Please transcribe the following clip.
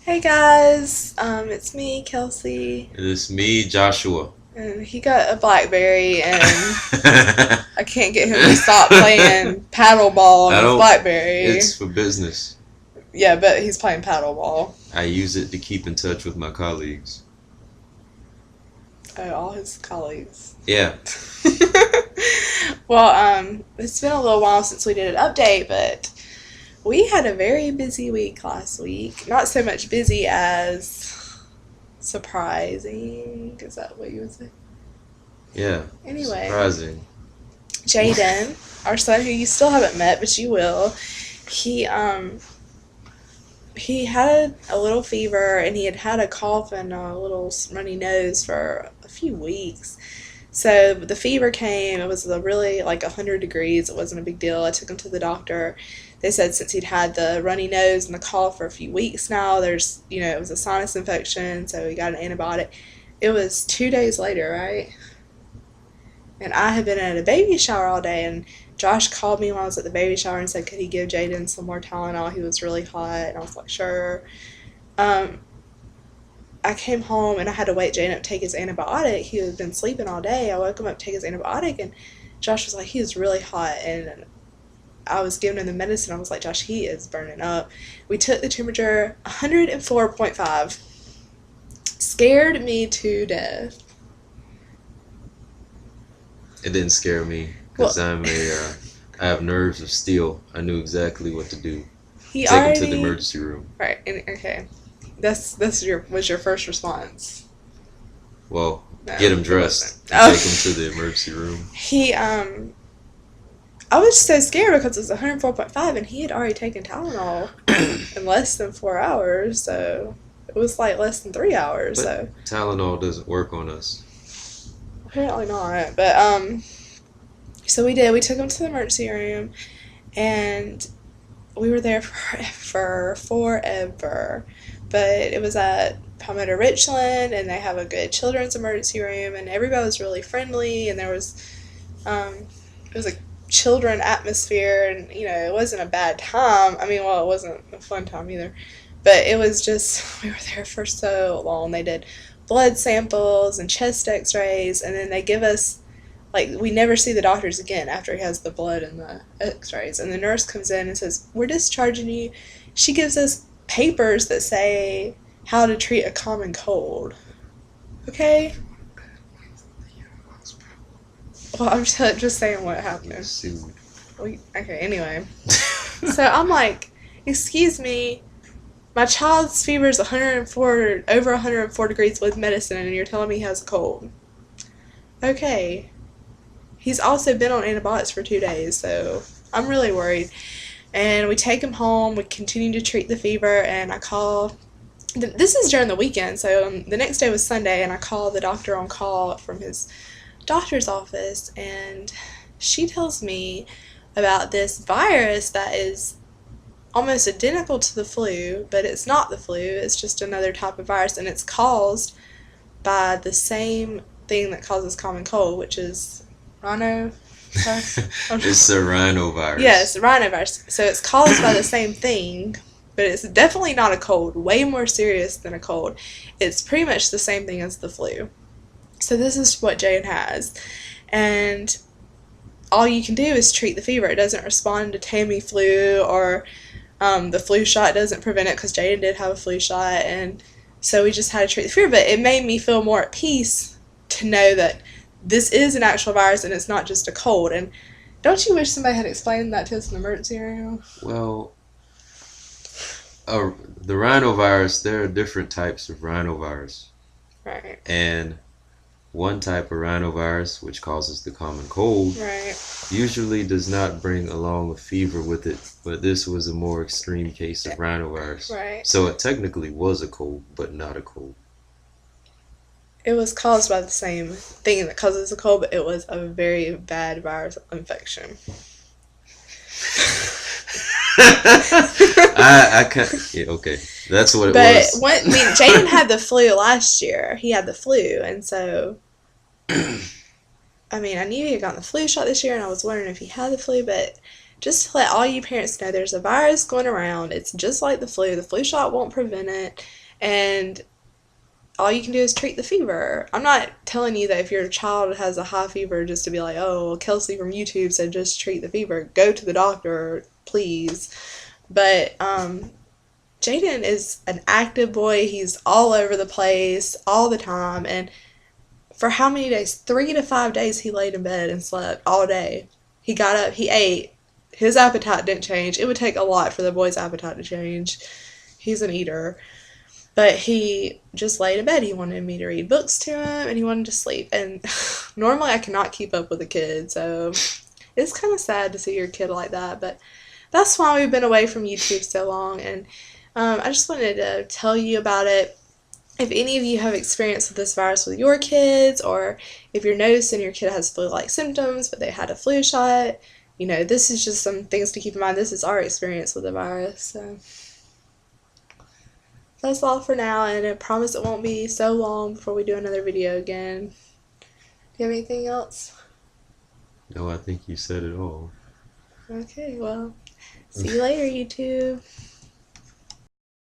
Hey guys, it's me, Kelsey, It's me, Joshua. and he got a BlackBerry, and I can't get him to stop playing paddleball I on his don't. BlackBerry. It's for business. Yeah, but he's playing paddleball. I use it to keep in touch with my colleagues. Oh, all his colleagues. Yeah. Well, it's been a little while since we did an update, but we had a very busy week last week. Not so much busy as surprising. Is that what you would say? Yeah. Anyway. Surprising. Jayden, our son, who you still haven't met, but you will, he he had a little fever and he had a cough and a little runny nose for a few weeks. So the fever came. It was really like 100 degrees. It wasn't a big deal. I took him to the doctor. They said since he'd had the runny nose and the cough for a few weeks now, it was a sinus infection, so he got an antibiotic. It was 2 days later, right? And I had been at a baby shower all day, and Josh called me when I was at the baby shower and said, could he give Jayden some more Tylenol? He was really hot, and I was like, sure. Um, I came home, and I had to wake Jayden up to take his antibiotic. He had been sleeping all day. I woke him up to take his antibiotic, and Josh was like, he is really hot, and I was giving him the medicine. I was like, Josh, he is burning up. We took the temperature, 104.5. Scared me to death. It didn't scare me because I have nerves of steel. I knew exactly what to do. Take him to the emergency room. Right. Okay. Was your first response. Well, No, get him dressed. Take him to the emergency room. I was so scared because it was 104.5 and he had already taken Tylenol in less than 4 hours, so it was like less than 3 hours. But so Tylenol doesn't work on us. apparently not. But so we did. We took him to the emergency room, and we were there for forever. But it was at Palmetto Richland, and they have a good children's emergency room, and everybody was really friendly, and it was a children atmosphere, and it wasn't a bad time. I mean, well, it wasn't a fun time either, but it was just, we were there for so long. They did blood samples and chest x-rays, and then they give us, like, we never see the doctors again after he has the blood and the x-rays, and the nurse comes in and says, we're discharging you. She gives us papers that say how to treat a common cold. Okay? Well, I'm just saying what happened. Sued. Okay, anyway. So I'm like, excuse me, my child's fever is 104, over 104 degrees with medicine, and you're telling me he has a cold. Okay. He's also been on antibiotics for 2 days, so I'm really worried. And we take him home, we continue to treat the fever, and I call, this is during the weekend, so the next day was Sunday, and I call the doctor on call from his doctor's office, and she tells me about this virus that is almost identical to the flu, but it's not the flu, it's just another type of virus, and it's caused by the same thing that causes common cold, which is rhino. It's a rhinovirus. Yes, rhinovirus. So it's caused by the same thing, but it's definitely not a cold. Way more serious than a cold. It's pretty much the same thing as the flu. So this is what Jayden has, and all you can do is treat the fever. It doesn't respond to Tamiflu, or the flu shot doesn't prevent it, because Jayden did have a flu shot, and so we just had to treat the fever. But it made me feel more at peace to know that this is an actual virus and it's not just a cold. And don't you wish somebody had explained that to us in the emergency room? Well, the rhinovirus, there are different types of rhinovirus. Right. And one type of rhinovirus, which causes the common cold, Right. usually does not bring along a fever with it, but this was a more extreme case of rhinovirus. Right. So it technically was a cold, but not a cold. It was caused by the same thing that causes a cold, but it was a very bad virus infection. I can't. Yeah, okay, that's what it was. But Jayden had the flu last year. He had the flu, and so I knew he had gotten the flu shot this year, and I was wondering if he had the flu, but just to let all you parents know there's a virus going around. It's just like the flu. The flu shot won't prevent it. And all you can do is treat the fever. I'm not telling you that if your child has a high fever just to be like, oh, Kelsey from YouTube said just treat the fever. Go to the doctor, please. But Jayden is an active boy. He's all over the place all the time. And for how many days? 3 to 5 days he laid in bed and slept all day. He got up, he ate. His appetite didn't change. It would take a lot for the boy's appetite to change. He's an eater. But he just laid in bed. He wanted me to read books to him and he wanted to sleep. And normally I cannot keep up with a kid. So it's kind of sad to see your kid like that. But that's why we've been away from YouTube so long. And I just wanted to tell you about it. If any of you have experience with this virus with your kids, or if you're noticing your kid has flu-like symptoms, but they had a flu shot, this is just some things to keep in mind. This is our experience with the virus. So that's all for now, and I promise it won't be so long before we do another video again. Do you have anything else? No, I think you said it all. Okay, well, see you later, YouTube.